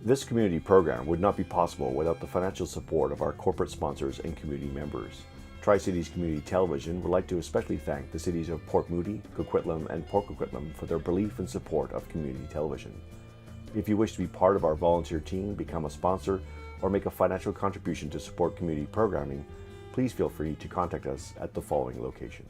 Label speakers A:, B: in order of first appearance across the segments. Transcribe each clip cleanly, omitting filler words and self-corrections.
A: This community program would not be possible without the financial support of our corporate sponsors and community members. Tri-Cities Community Television would like to especially thank the cities of Port Moody, Coquitlam, and Port Coquitlam for their belief and support of community television. If you wish to be part of our volunteer team, become a sponsor, or make a financial contribution to support community programming, please feel free to contact us at the following location.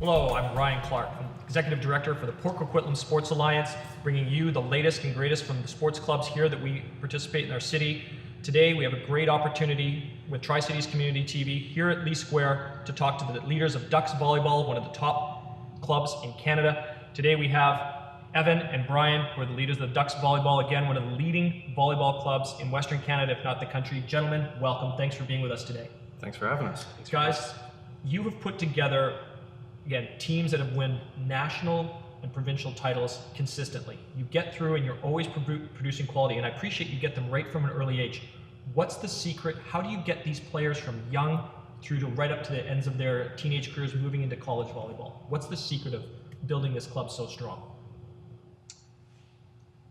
B: Hello, I'm Bryan Clark, Executive Director for the Port Coquitlam Sports Alliance, bringing you the latest and greatest from the sports clubs here that we participate in our city. Today, we have a great opportunity with Tri-Cities Community TV here at Lee Square to talk to the leaders of Ducks Volleyball, one of the top clubs in Canada. Today, we have Evan and Brian, who are the leaders of Ducks Volleyball, again, one of the leading volleyball clubs in Western Canada, if not the country. Gentlemen, welcome. Thanks for being with us today.
C: Thanks for having us.
B: Thanks, guys. You have put together, again, teams that have won national and provincial titles consistently. You get through and you're always producing quality, and I appreciate you get them right from an early age. What's the secret? How do you get these players from young through to right up to the ends of their teenage careers moving into college volleyball? What's the secret of building this club so strong?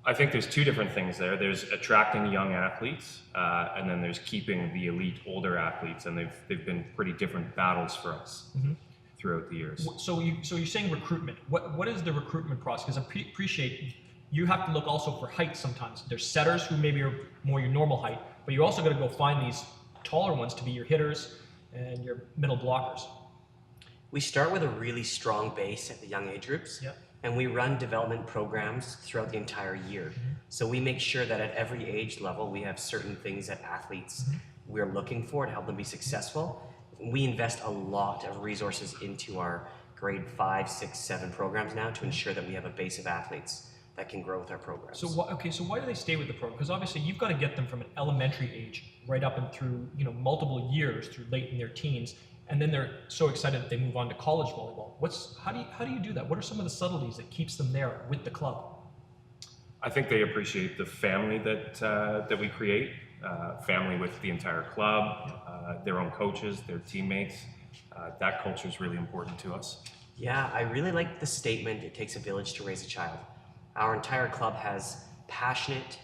C: I think there's two different things there. There's attracting young athletes, and then there's keeping the elite older athletes, and they've been pretty different battles for us. Mm-hmm. Throughout the years. So you're saying recruitment. What is the recruitment process? Because I appreciate you have to look also for height sometimes. There's setters who maybe are more your normal height, but you're also going to go find these taller ones to be your hitters and your middle blockers.
D: We start with a really strong base at the young age groups, yep. And we run development programs throughout the entire year. Mm-hmm. So we make sure that at every age level we have certain things that athletes we're looking for to help them be successful. We invest a lot of resources into our grade 5, 6, 7 programs now to ensure that we have a base of athletes that can grow with our programs.
B: So why do they stay with the program? Because obviously you've got to get them from an elementary age right up and through multiple years through late in their teens, and then they're so excited that they move on to college volleyball. How do you do that? What are some of the subtleties that keeps them there with the club?
C: I think they appreciate the family that we create. Family with the entire club, their own coaches, their teammates. That culture is really important to us.
D: Yeah, I really like the statement, it takes a village to raise a child. Our entire club has passionate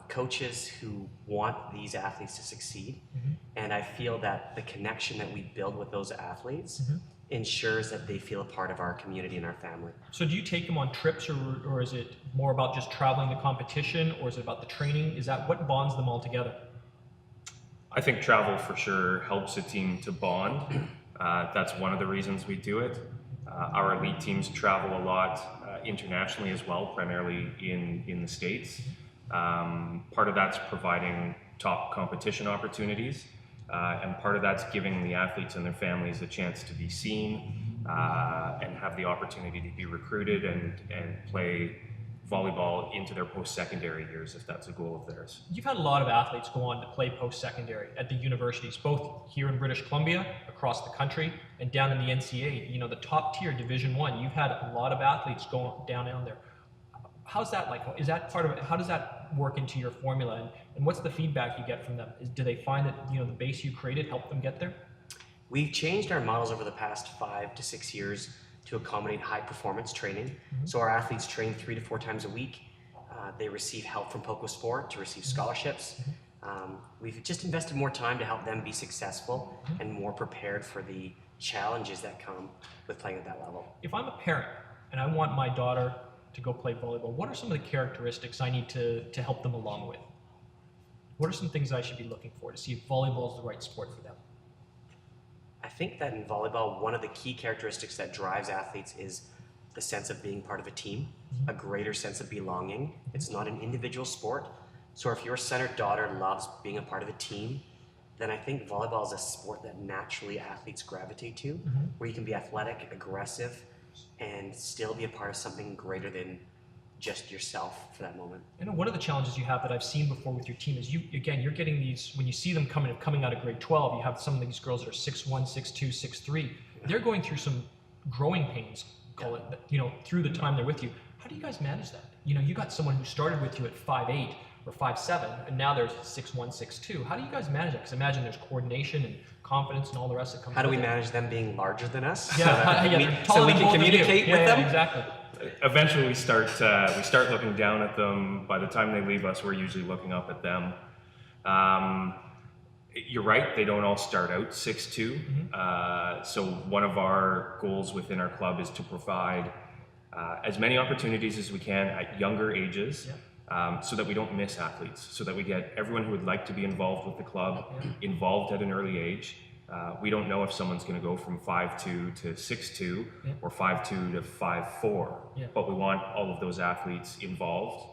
D: coaches who want these athletes to succeed. Mm-hmm. And I feel that the connection that we build with those athletes ensures that they feel a part of our community and our family.
B: So do you take them on trips, or is it more about just traveling the competition, or is it about the training? Is that what bonds them all together?
C: I think travel for sure helps a team to bond. That's one of the reasons we do it. Our elite teams travel a lot internationally as well, primarily in the States. Part of that's providing top competition opportunities. And part of that's giving the athletes and their families a chance to be seen and have the opportunity to be recruited and play volleyball into their post-secondary years, if that's a goal of theirs.
B: You've had a lot of athletes go on to play post-secondary at the universities, both here in British Columbia, across the country, and down in the NCAA, the top tier Division I. You've had a lot of athletes go down there. How's that like? Is that part of it? How does that work into your formula? And what's the feedback you get from them? Do they find that the base you created helped them get there?
D: We've changed our models over the past 5 to 6 years to accommodate high performance training. Mm-hmm. So our athletes train 3 to 4 times a week. They receive help from Poco Sport to receive scholarships. Mm-hmm. We've just invested more time to help them be successful and more prepared for the challenges that come with playing at that level.
B: If I'm a parent and I want my daughter to go play volleyball, what are some of the characteristics I need to help them along with? What are some things I should be looking for to see if volleyball is the right sport for them?
D: I think that in volleyball, one of the key characteristics that drives athletes is the sense of being part of a team, a greater sense of belonging. It's not an individual sport. So if your son or daughter loves being a part of a team, then I think volleyball is a sport that naturally athletes gravitate to, where you can be athletic, aggressive, and still be a part of something greater than just yourself for that moment.
B: I know one of the challenges you have that I've seen before with your team is you're getting these, when you see them coming out of grade 12, you have some of these girls that are 6'1", 6'2", 6'3". They're going through some growing pains, call it, through the time they're with you. How do you guys manage that? You got someone who started with you at 5'8", or 5'7", and now there's 6'1", 6'2". How do you guys manage that? Because I imagine there's coordination and confidence and all the rest that comes.
D: How do we
B: with it.
D: manage them being larger than us?
B: Yeah,
D: So we can communicate with them?
B: Exactly.
C: Eventually, we start looking down at them. By the time they leave us, we're usually looking up at them. You're right; they don't all start out 6'2". So one of our goals within our club is to provide as many opportunities as we can at younger ages, so that we don't miss athletes, so that we get everyone who would like to be involved with the club involved at an early age. We don't know if someone's going to go from 5'2" to 6'2", or 5'2" to 5'4", but we want all of those athletes involved.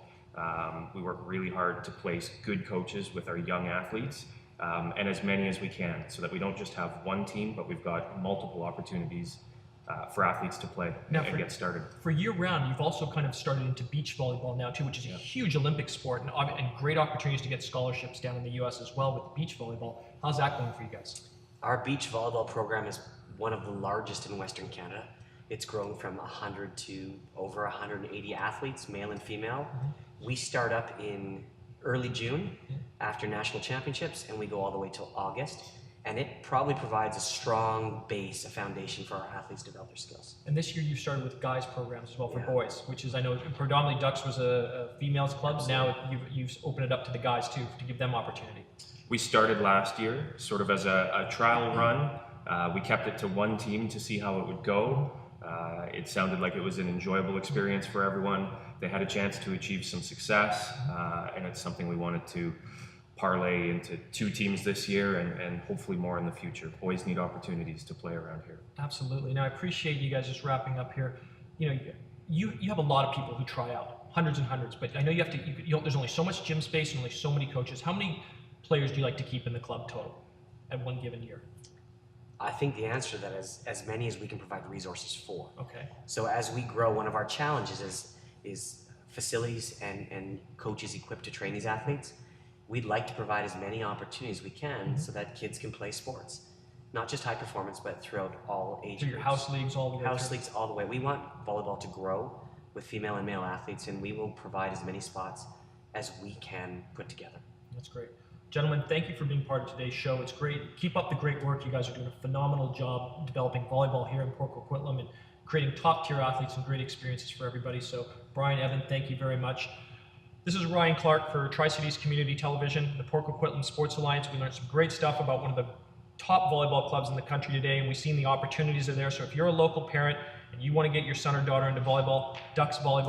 C: We work really hard to place good coaches with our young athletes, and as many as we can, so that we don't just have one team, but we've got multiple opportunities for athletes to play and get started.
B: For year-round, you've also kind of started into beach volleyball now too, which is a huge Olympic sport, and great opportunities to get scholarships down in the U.S. as well with beach volleyball. How's that going for you guys? Our
D: beach volleyball program is one of the largest in Western Canada. It's grown from 100 to over 180 athletes, male and female. We start up in early June after national championships, and we go all the way till August. And it probably provides a strong base, a foundation for our athletes to develop their skills.
B: And this year you started with guys programs as well for boys, which is, I know predominantly Ducks was a females club. Absolutely. Now you've opened it up to the guys too, to give them opportunity.
C: We started last year sort of as a trial run. We kept it to one team to see how it would go. It sounded like it was an enjoyable experience for everyone. They had a chance to achieve some success, and it's something we wanted to parlay into 2 teams this year, and hopefully more in the future. Boys need opportunities to play around here.
B: Absolutely. Now I appreciate you guys just wrapping up here. You know, you have a lot of people who try out, hundreds and hundreds, but I know you have to, there's only so much gym space and only so many coaches. How many players do you like to keep in the club total at one given year?
D: I think the answer to that is as many as we can provide resources for.
B: Okay.
D: So as we grow, one of our challenges is facilities and coaches equipped to train these athletes. We'd like to provide as many opportunities as we can so that kids can play sports. Not just high performance, but throughout all age
B: groups. So your house leagues all the way
D: House leagues all the way. We want volleyball to grow with female and male athletes, and we will provide as many spots as we can put together.
B: That's great. Gentlemen, thank you for being part of today's show. It's great. Keep up the great work. You guys are doing a phenomenal job developing volleyball here in Port Coquitlam and creating top-tier athletes and great experiences for everybody. So, Bryan, Evan, thank you very much. This is Ryan Clark for Tri-Cities Community Television, the Port Coquitlam Sports Alliance. We learned some great stuff about one of the top volleyball clubs in the country today, and we've seen the opportunities that are there. So if you're a local parent and you want to get your son or daughter into volleyball, Ducks Volleyball